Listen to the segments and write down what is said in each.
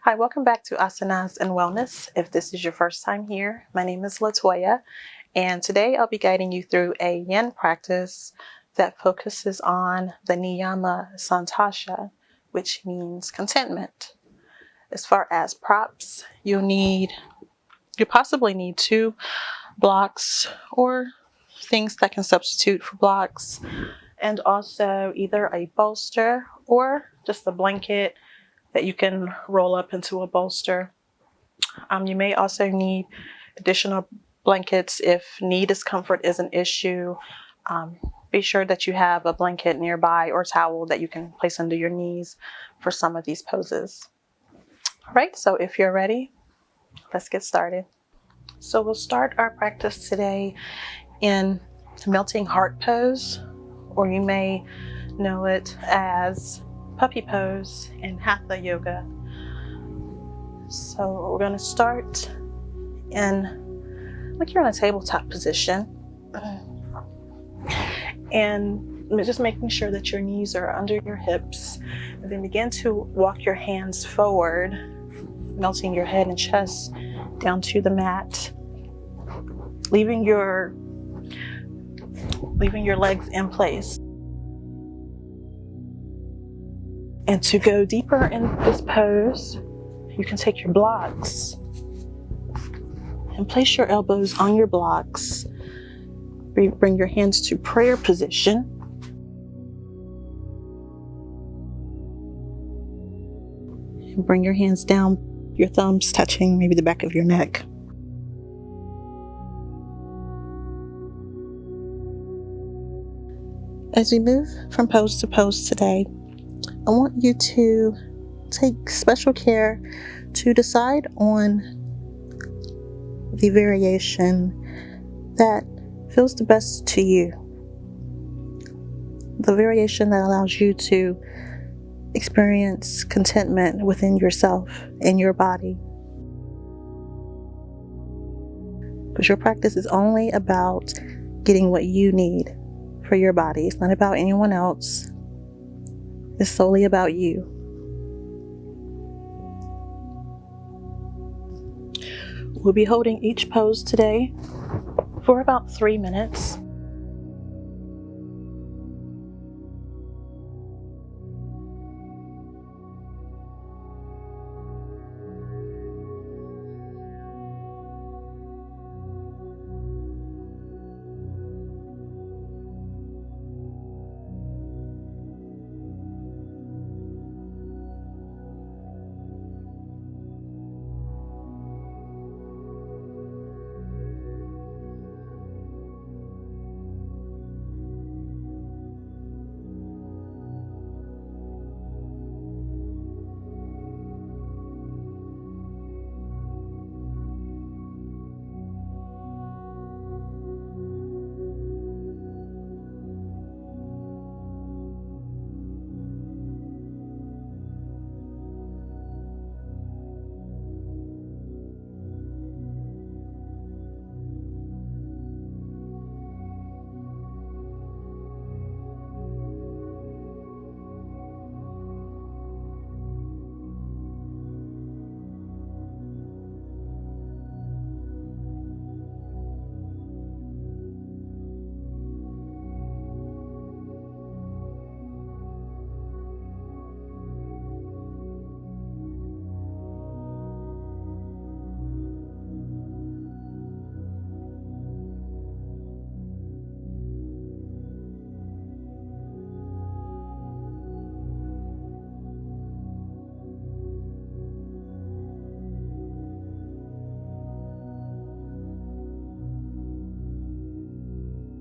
Hi, welcome back to Asanas and Wellness. If this is your first time here, my name is Latoya, and today I'll be guiding you through a yin practice that focuses on the Niyama Santosha, which means contentment. As far as props, you possibly need 2 blocks or things that can substitute for blocks, and also either a bolster or just a blanket that you can roll up into a bolster. You may also need additional blankets if knee discomfort is an issue. Be sure that you have a blanket nearby or towel that you can place under your knees for some of these poses. All right, so if you're ready, let's get started. So we'll start our practice today in melting heart pose, or you may know it as puppy pose in Hatha yoga. So we're going to start in like you're in a tabletop position, and just making sure that your knees are under your hips, and then begin to walk your hands forward, melting your head and chest down to the mat, leaving your legs in place. And to go deeper in this pose, you can take your blocks and place your elbows on your blocks. Bring your hands to prayer position. And bring your hands down, your thumbs touching maybe the back of your neck. As we move from pose to pose today, I want you to take special care to decide on the variation that feels the best to you. The variation that allows you to experience contentment within yourself and your body. Because your practice is only about getting what you need for your body. It's not about anyone else. It's solely about you. We'll be holding each pose today for about 3 minutes.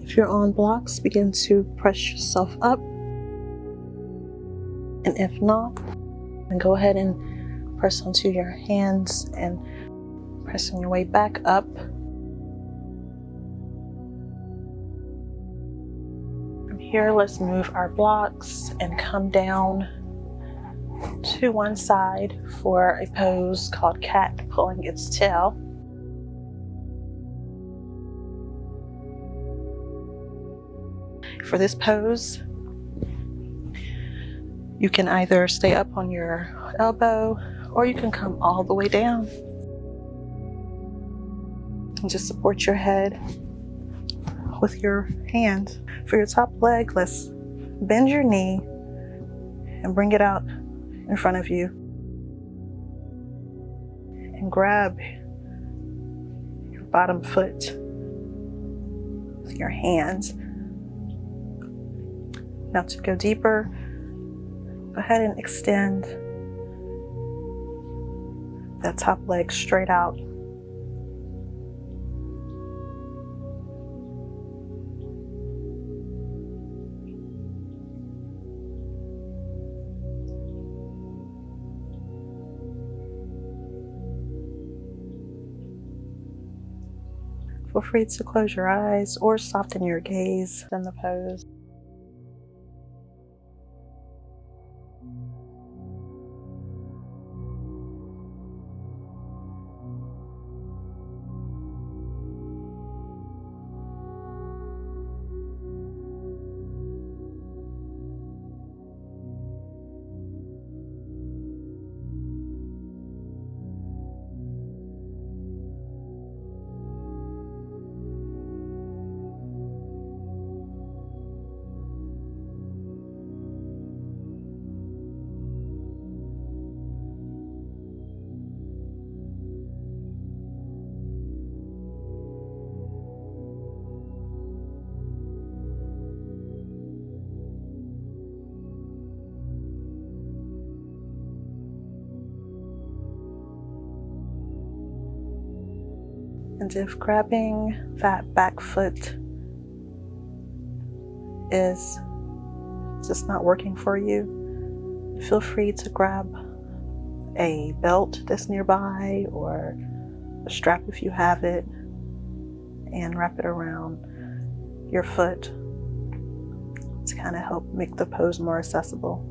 If you're on blocks, begin to press yourself up. And if not, then go ahead and press onto your hands and pressing your way back up. From here, let's move our blocks and come down to one side for a pose called cat pulling its tail. For this pose, you can either stay up on your elbow or you can come all the way down and just support your head with your hand. For your top leg, let's bend your knee and bring it out in front of you and grab your bottom foot with your hands. Now to go deeper, go ahead and extend that top leg straight out. Feel free to close your eyes or soften your gaze in the pose. And if grabbing that back foot is just not working for you, feel free to grab a belt that's nearby or a strap if you have it and wrap it around your foot to kind of help make the pose more accessible.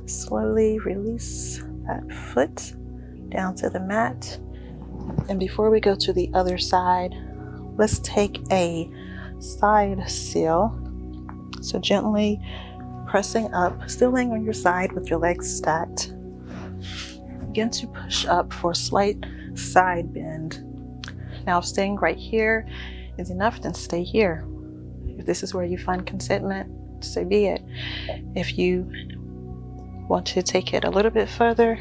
Slowly release that foot down to the mat. And before we go to the other side, let's take a side seal. So gently pressing up, still laying on your side with your legs stacked. Begin to push up for a slight side bend. Now, if staying right here is enough, then stay here. If this is where you find contentment, so be it. If you want to take it a little bit further,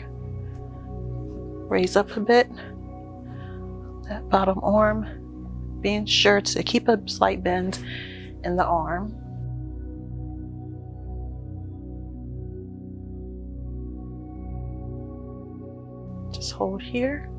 raise up a bit, that bottom arm, being sure to keep a slight bend in the arm. Just hold here.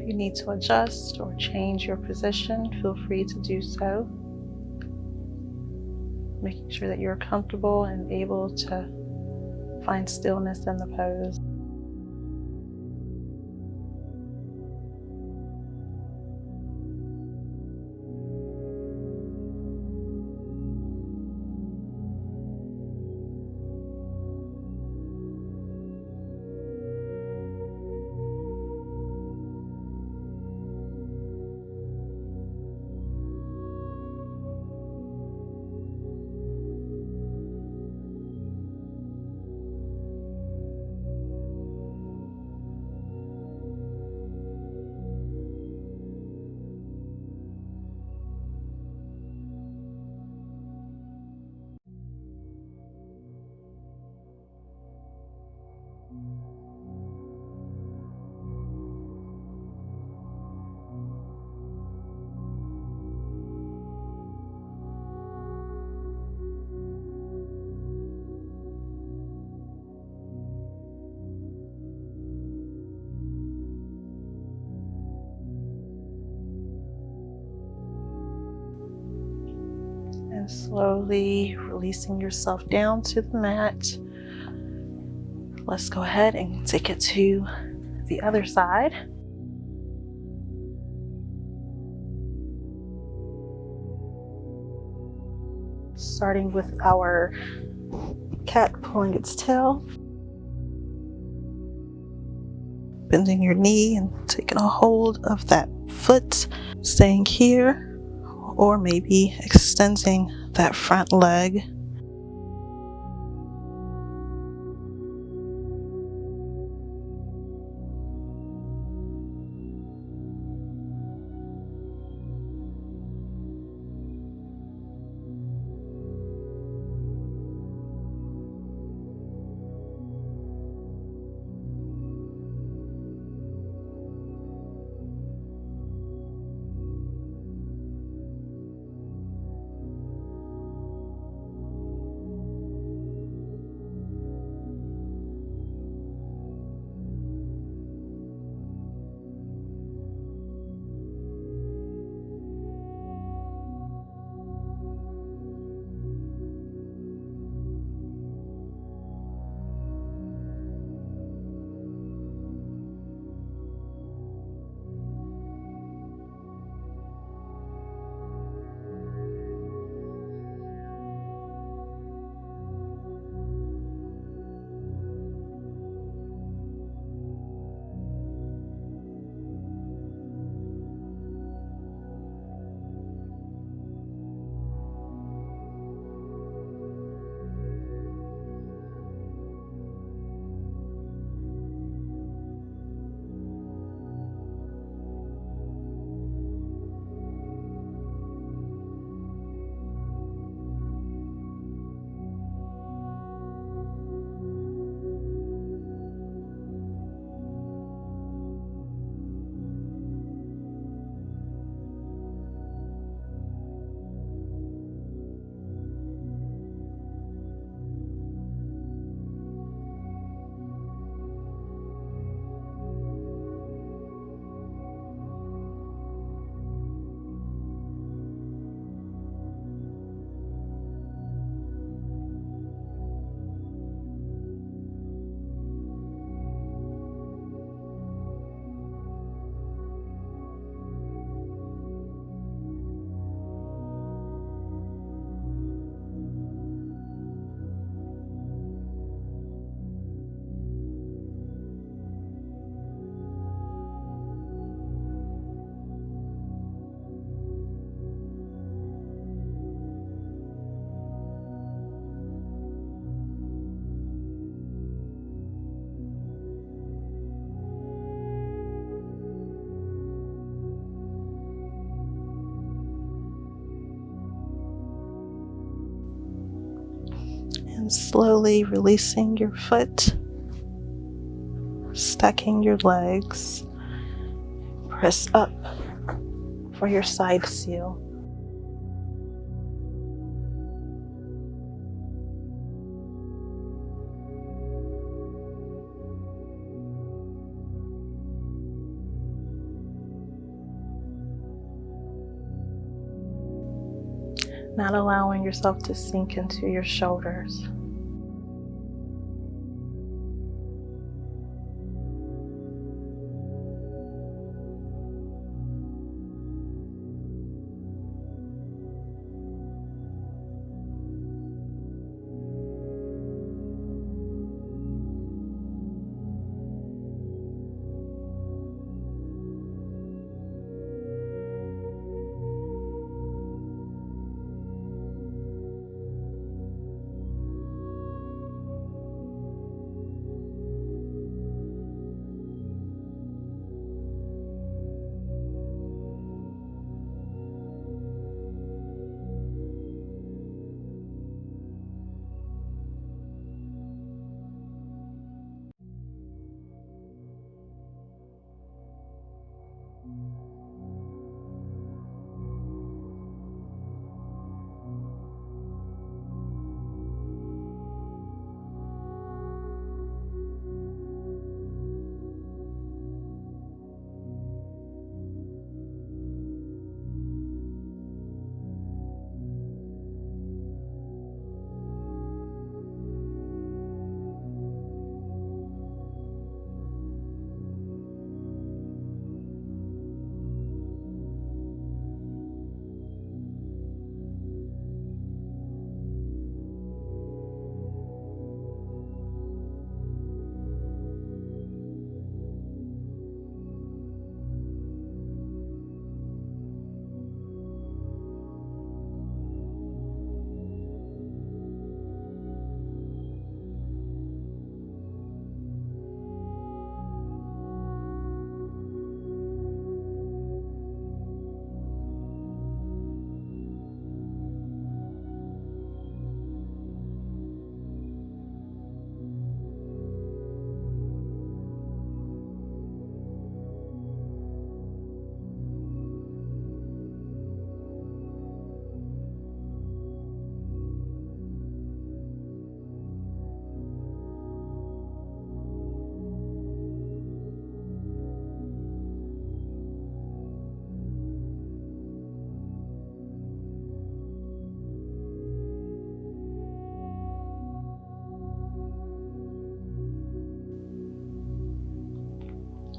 If you need to adjust or change your position, feel free to do so. Making sure that you're comfortable and able to find stillness in the pose. And slowly releasing yourself down to the mat. Let's go ahead and take it to the other side. Starting with our cat pulling its tail. Bending your knee and taking a hold of that foot, staying here, or maybe extending that front leg. And slowly releasing your foot, stacking your legs, press up for your side seal. not allowing yourself to sink into your shoulders.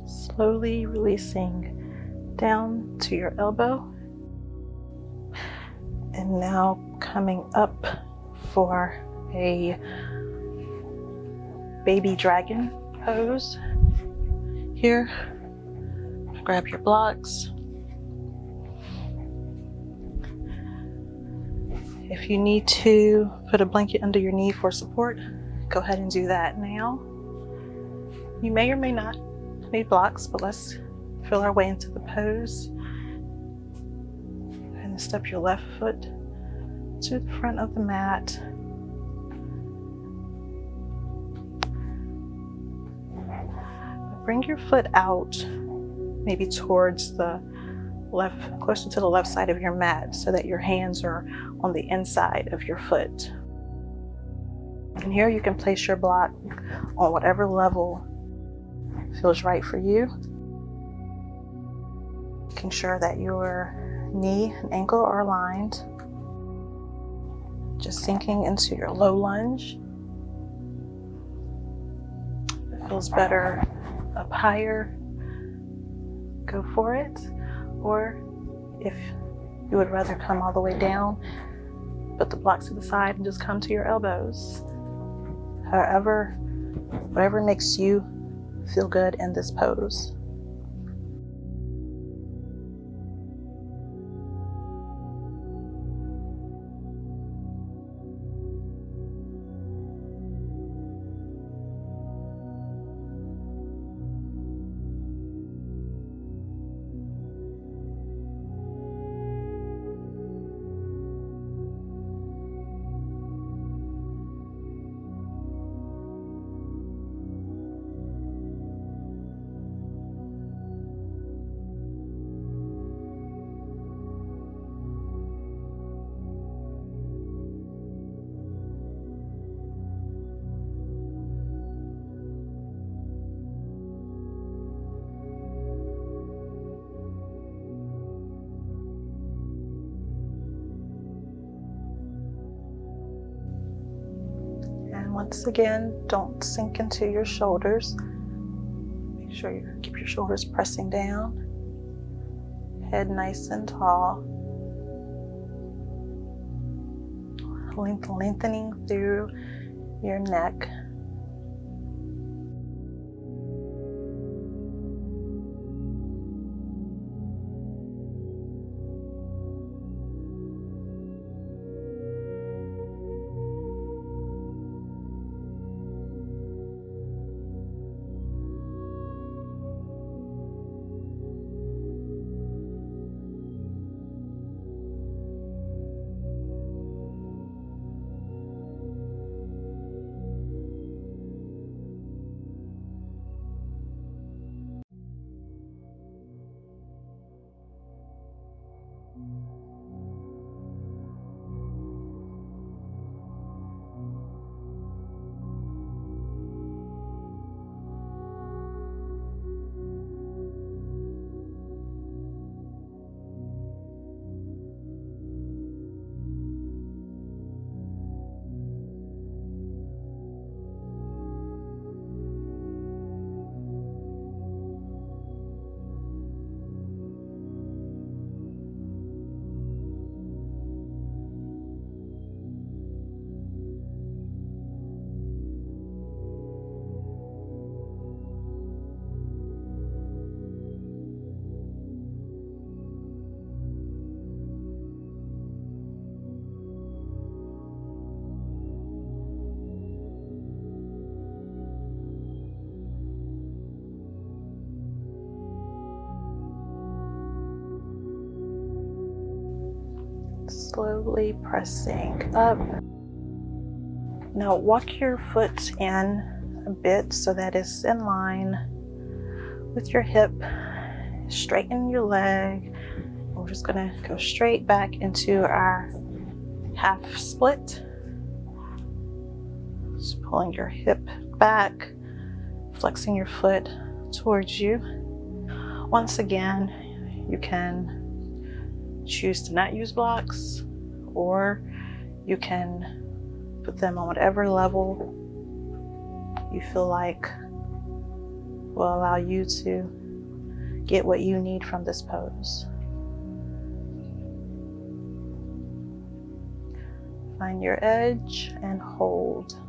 Slowly releasing down to your elbow. And now coming up for a baby dragon pose. Here, grab your blocks. If you need to put a blanket under your knee for support, go ahead and do that now. You may or may not need blocks, but let's feel our way into the pose. And step your left foot to the front of the mat. Bring your foot out, maybe towards the left, closer to the left side of your mat, so that your hands are on the inside of your foot. And here you can place your block on whatever level feels right for you. Making sure that your knee and ankle are aligned. Just sinking into your low lunge. If it feels better up higher, go for it. Or if you would rather come all the way down, put the blocks to the side and just come to your elbows. However, whatever makes you feel good in this pose. Once again, don't sink into your shoulders. Make sure you keep your shoulders pressing down. Head nice and tall. Lengthening through your neck. Slowly pressing up. Now walk your foot in a bit so that it's in line with your hip. Straighten your leg. We're just going to go straight back into our half split. Just pulling your hip back, flexing your foot towards you. Once again, you can choose to not use blocks, or you can put them on whatever level you feel like will allow you to get what you need from this pose. Find your edge and hold.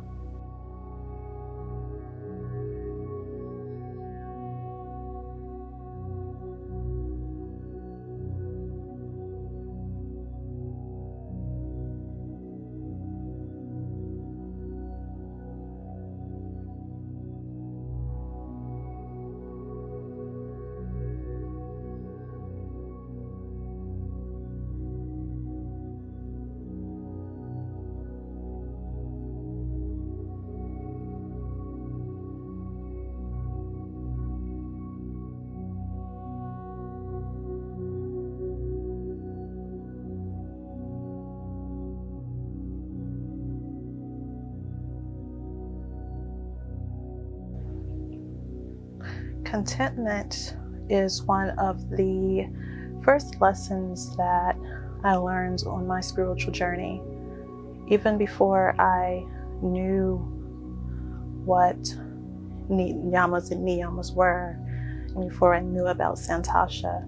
Contentment is one of the first lessons that I learned on my spiritual journey. Even before I knew what yamas and niyamas were, and before I knew about Santosha,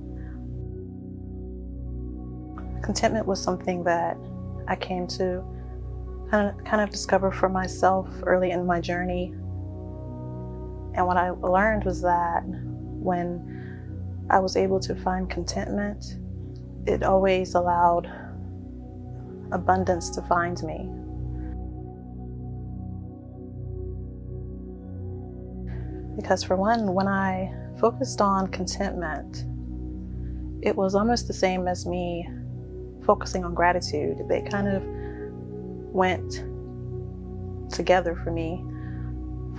contentment was something that I came to kind of discover for myself early in my journey. And what I learned was that when I was able to find contentment, it always allowed abundance to find me. Because for one, when I focused on contentment, it was almost the same as me focusing on gratitude. They kind of went together for me.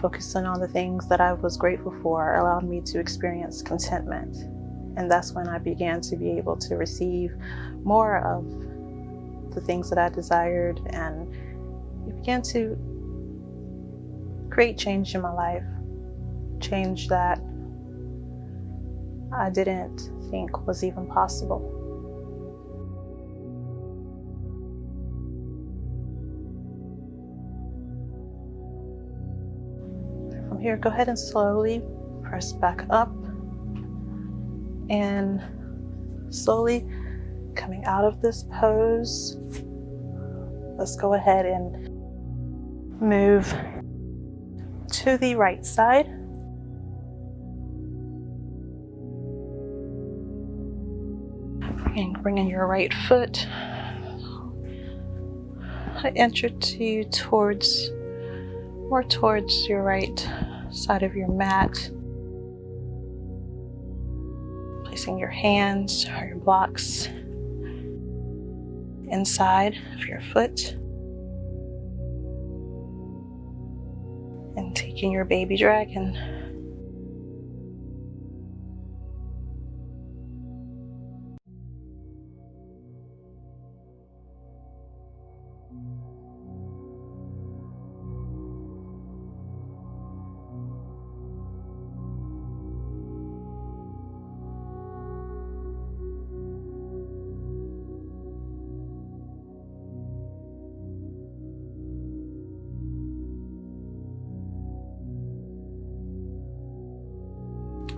Focusing on the things that I was grateful for allowed me to experience contentment. And that's when I began to be able to receive more of the things that I desired, and it began to create change in my life. Change that I didn't think was even possible. From here, go ahead and slowly press back up and slowly coming out of this pose. Let's go ahead and move to the right side. And bringing your right foot an inch or two more towards your right side of your mat. Placing your hands or your blocks inside of your foot. And taking your baby dragon.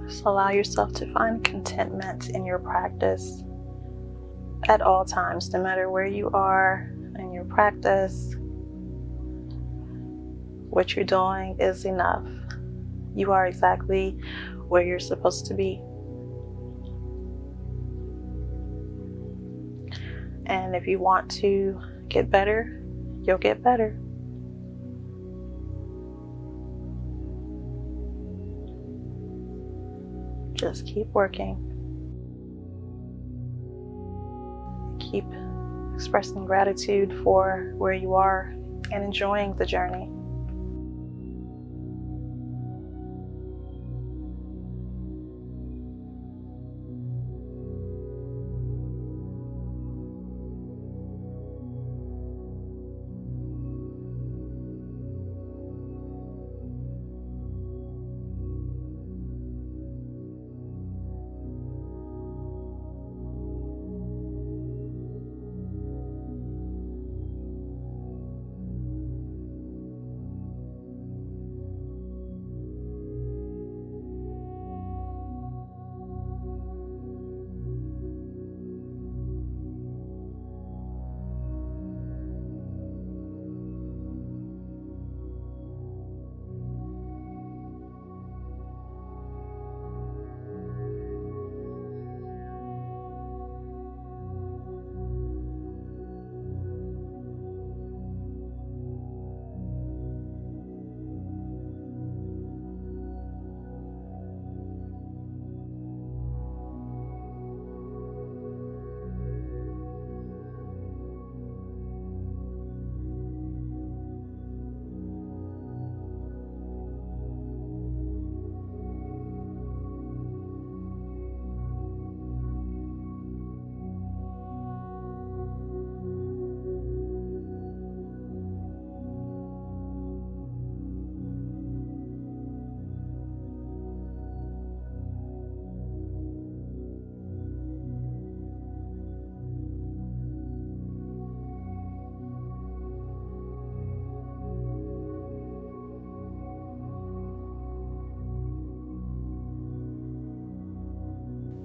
Just allow yourself to find contentment in your practice at all times, no matter where you are in your practice. What you're doing is enough. You are exactly where you're supposed to be. And if you want to get better, you'll get better. Just keep working. Keep expressing gratitude for where you are and enjoying the journey.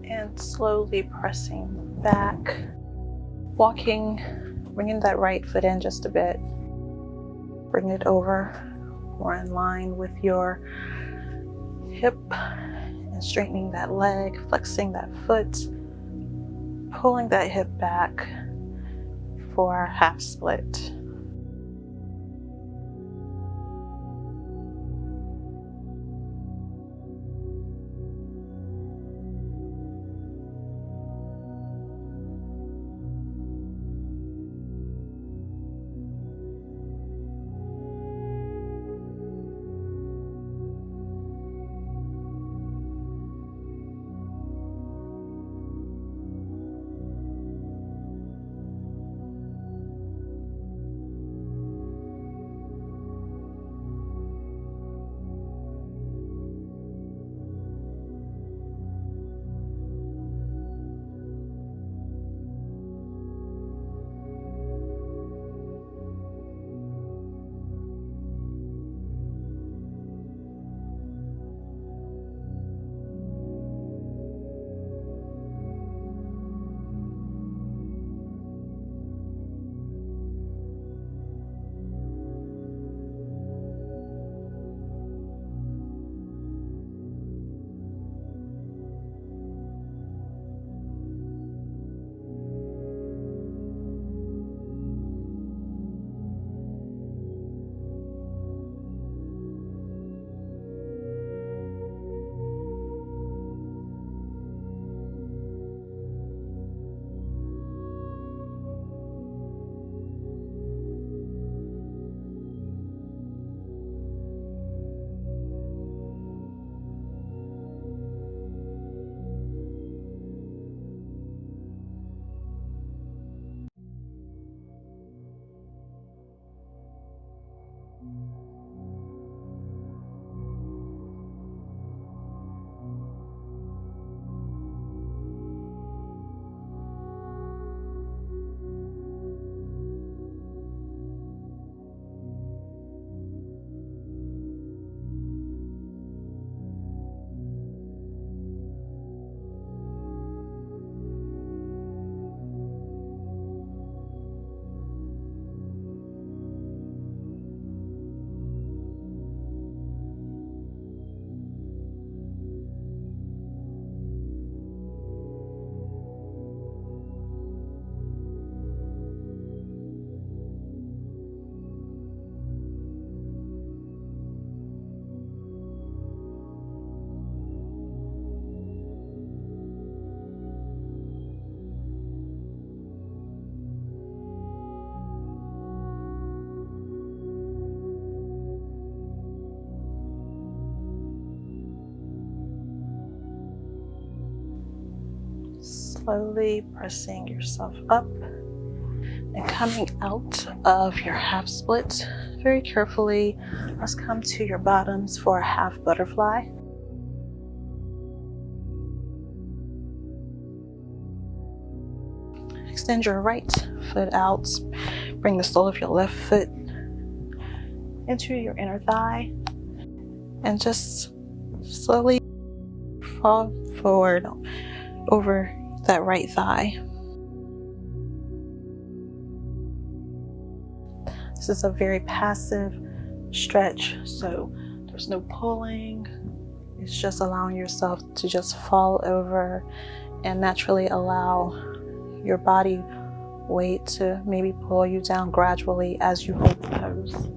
And slowly pressing back, walking, bringing that right foot in just a bit. Bring it over more in line with your hip and straightening that leg, flexing that foot, pulling that hip back for half split. slowly pressing yourself up and coming out of your half split. Very carefully, let's come to your bottoms for a half butterfly. Extend your right foot out. Bring the sole of your left foot into your inner thigh and just slowly fall forward over that right thigh. This is a very passive stretch, so there's no pulling. It's just allowing yourself to just fall over and naturally allow your body weight to maybe pull you down gradually as you hold the pose.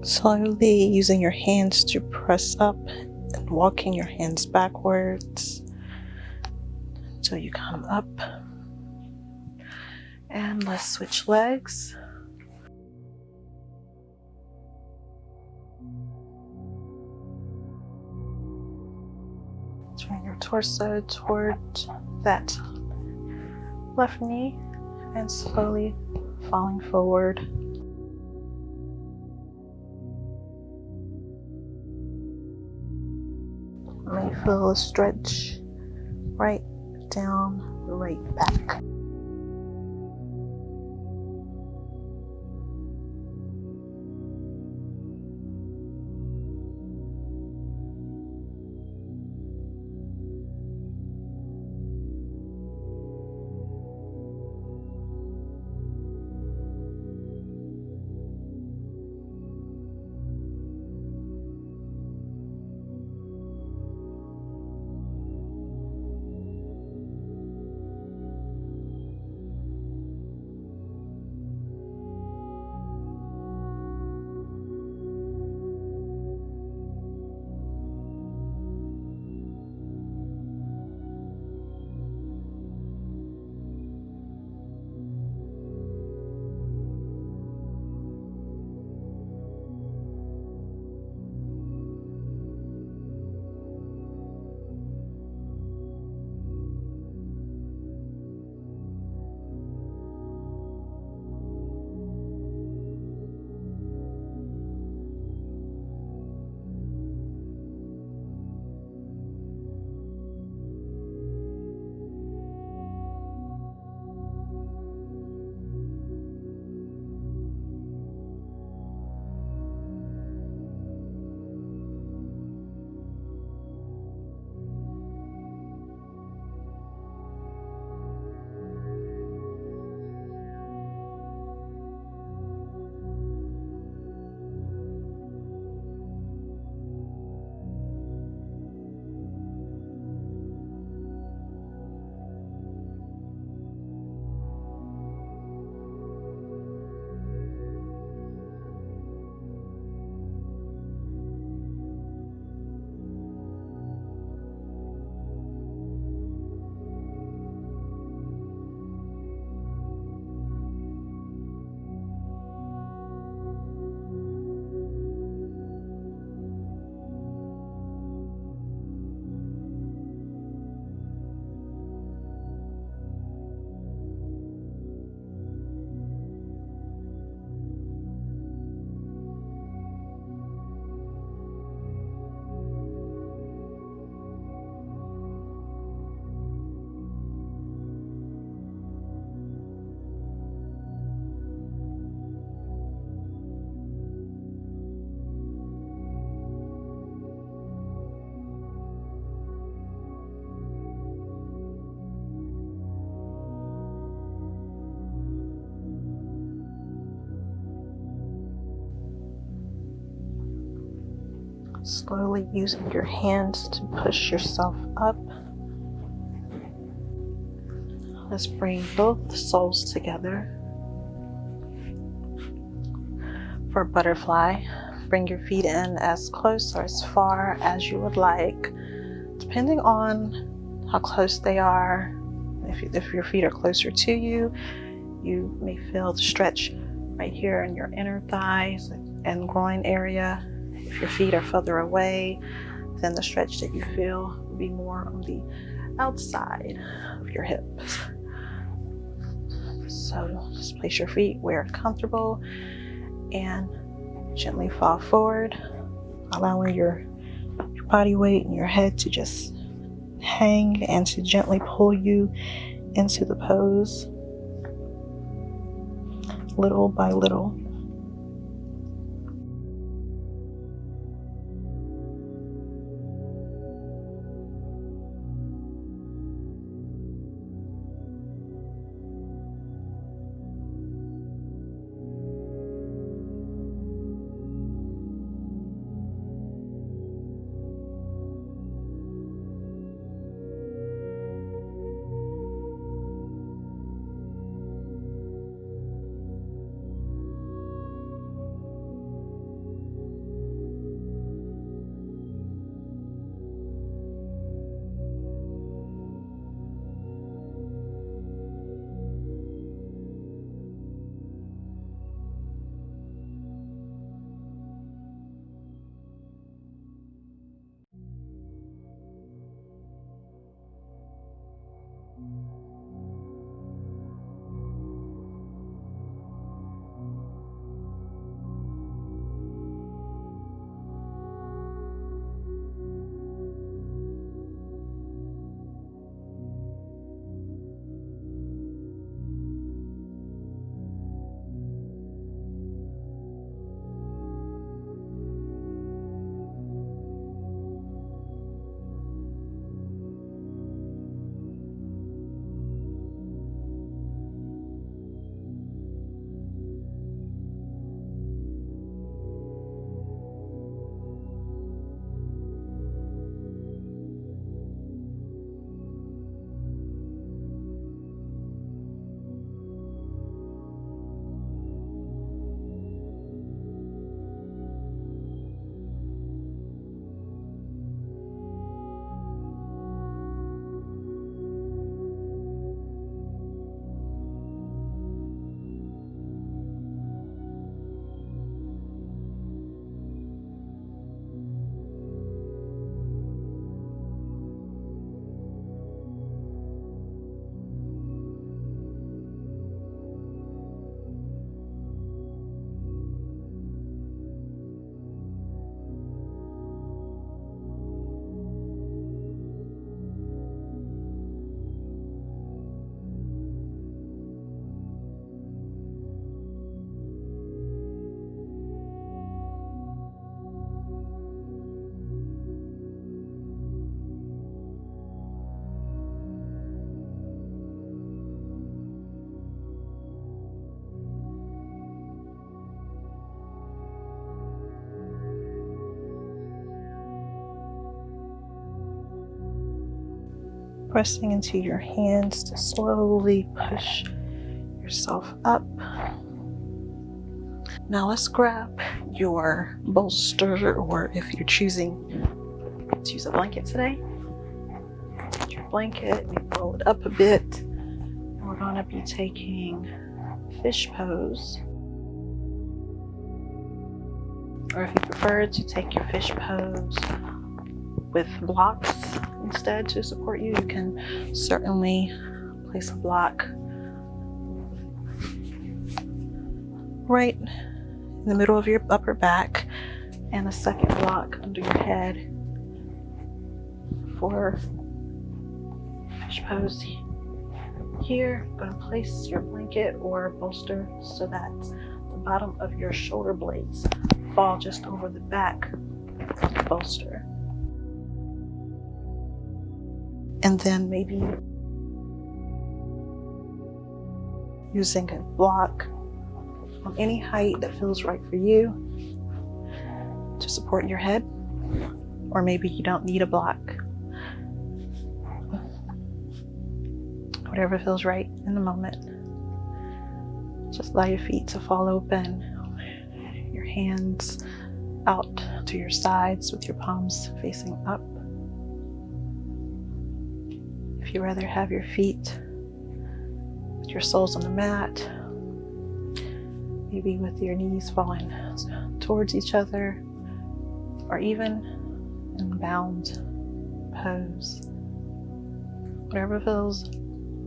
Slowly using your hands to press up and walking your hands backwards until you come up. And let's switch legs. Turn your torso toward that left knee and slowly falling forward. You may feel a stretch right down the right back. Slowly using your hands to push yourself up. Let's bring both soles together. For butterfly, bring your feet in as close or as far as you would like, depending on how close they are. If your feet are closer to you, you may feel the stretch right here in your inner thighs and groin area. If your feet are further away, then the stretch that you feel will be more on the outside of your hips. So just place your feet where it's comfortable and gently fall forward, allowing your body weight and your head to just hang and to gently pull you into the pose little by little. Pressing into your hands to slowly push yourself up. Now let's grab your bolster, or if you're choosing to use a blanket today, get your blanket, maybe roll it up a bit. And we're going to be taking fish pose. Or if you prefer to take your fish pose with blocks instead to support you, you can certainly place a block right in the middle of your upper back and a second block under your head for fish pose. Here, I'm going to place your blanket or bolster so that the bottom of your shoulder blades fall just over the back of the bolster. And then maybe using a block on any height that feels right for you to support your head. or maybe you don't need a block. Whatever feels right in the moment. Just allow your feet to fall open, your hands out to your sides with your palms facing up. If you rather have your feet with your soles on the mat, maybe with your knees falling towards each other, or even in bound pose. Whatever feels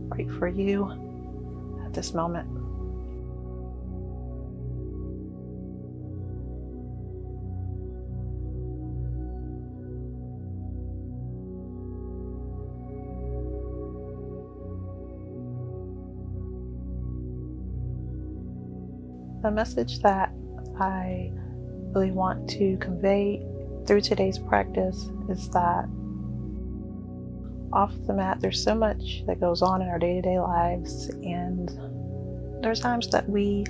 right for you at this moment. The message that I really want to convey through today's practice is that off the mat, there's so much that goes on in our day-to-day lives, and there's times that we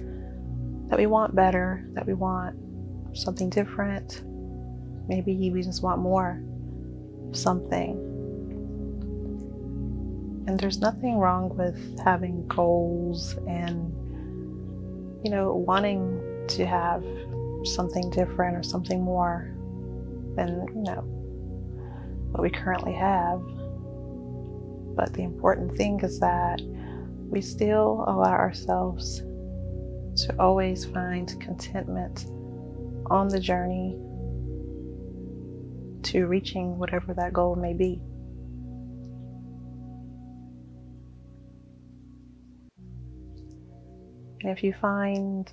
want better, that we want something different. Maybe we just want more of something. And there's nothing wrong with having goals and wanting to have something different or something more than what we currently have. But the important thing is that we still allow ourselves to always find contentment on the journey to reaching whatever that goal may be. And if you find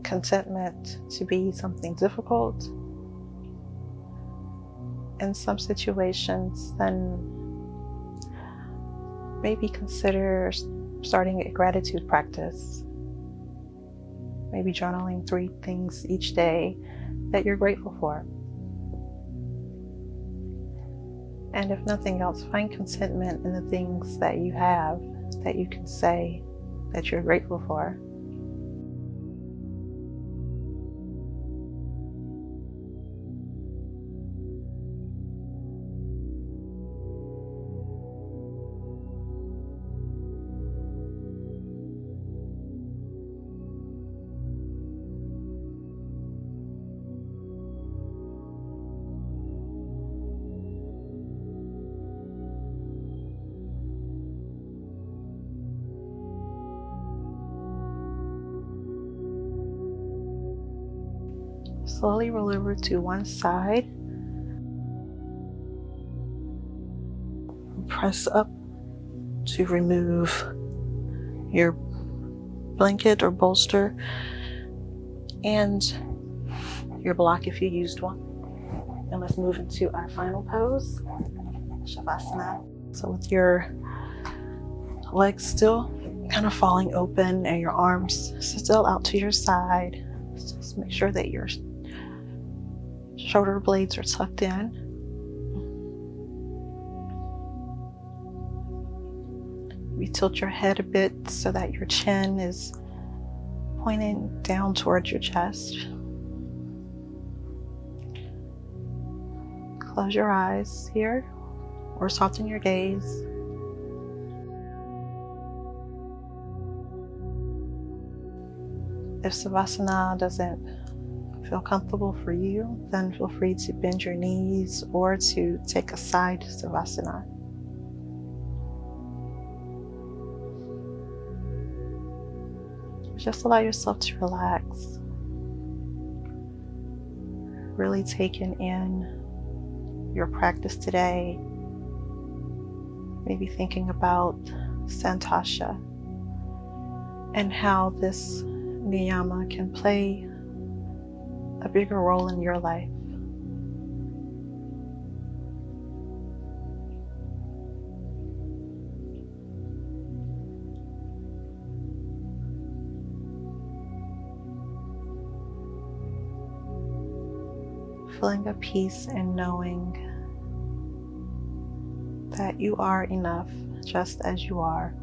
contentment to be something difficult in some situations, then maybe consider starting a gratitude practice. Maybe journaling 3 things each day that you're grateful for. And if nothing else, find contentment in the things that you have that you can say that you're grateful for. Slowly roll over to one side. Press up to remove your blanket or bolster and your block if you used one. And let's move into our final pose, Shavasana. So with your legs still kind of falling open and your arms still out to your side, just make sure that your shoulder blades are tucked in. You tilt your head a bit so that your chin is pointing down towards your chest. Close your eyes here or soften your gaze. If Shavasana doesn't feel comfortable for you, then feel free to bend your knees or to take a side Shavasana. Just allow yourself to relax. Really taking in your practice today. Maybe thinking about Santosha and how this Niyama can play a bigger role in your life. Feeling a peace and knowing that you are enough just as you are.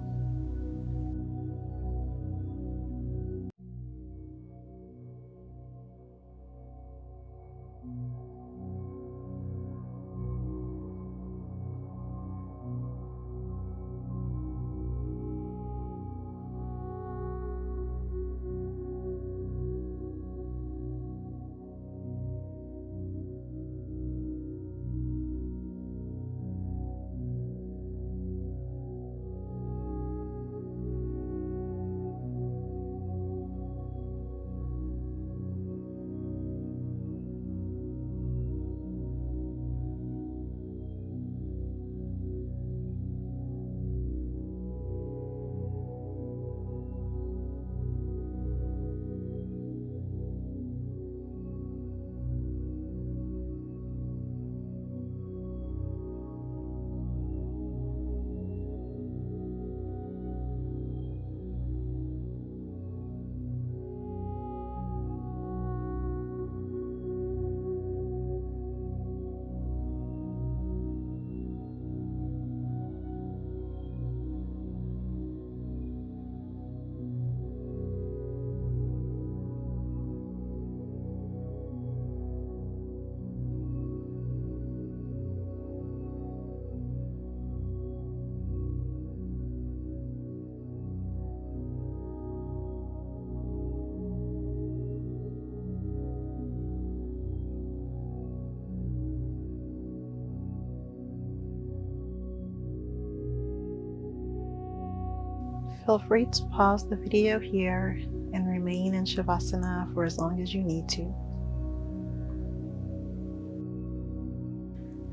Feel free to pause the video here and remain in Shavasana for as long as you need to.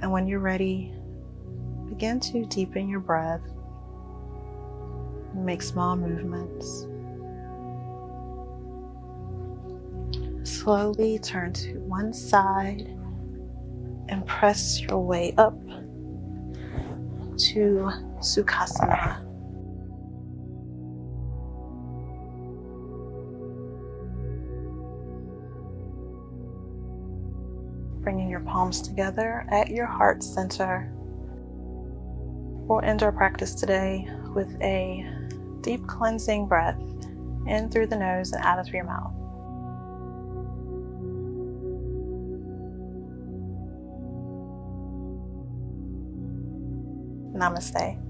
And when you're ready, begin to deepen your breath and make small movements. Slowly turn to one side and press your way up to Sukhasana. Bringing your palms together at your heart center. We'll end our practice today with a deep cleansing breath in through the nose and out through your mouth. Namaste.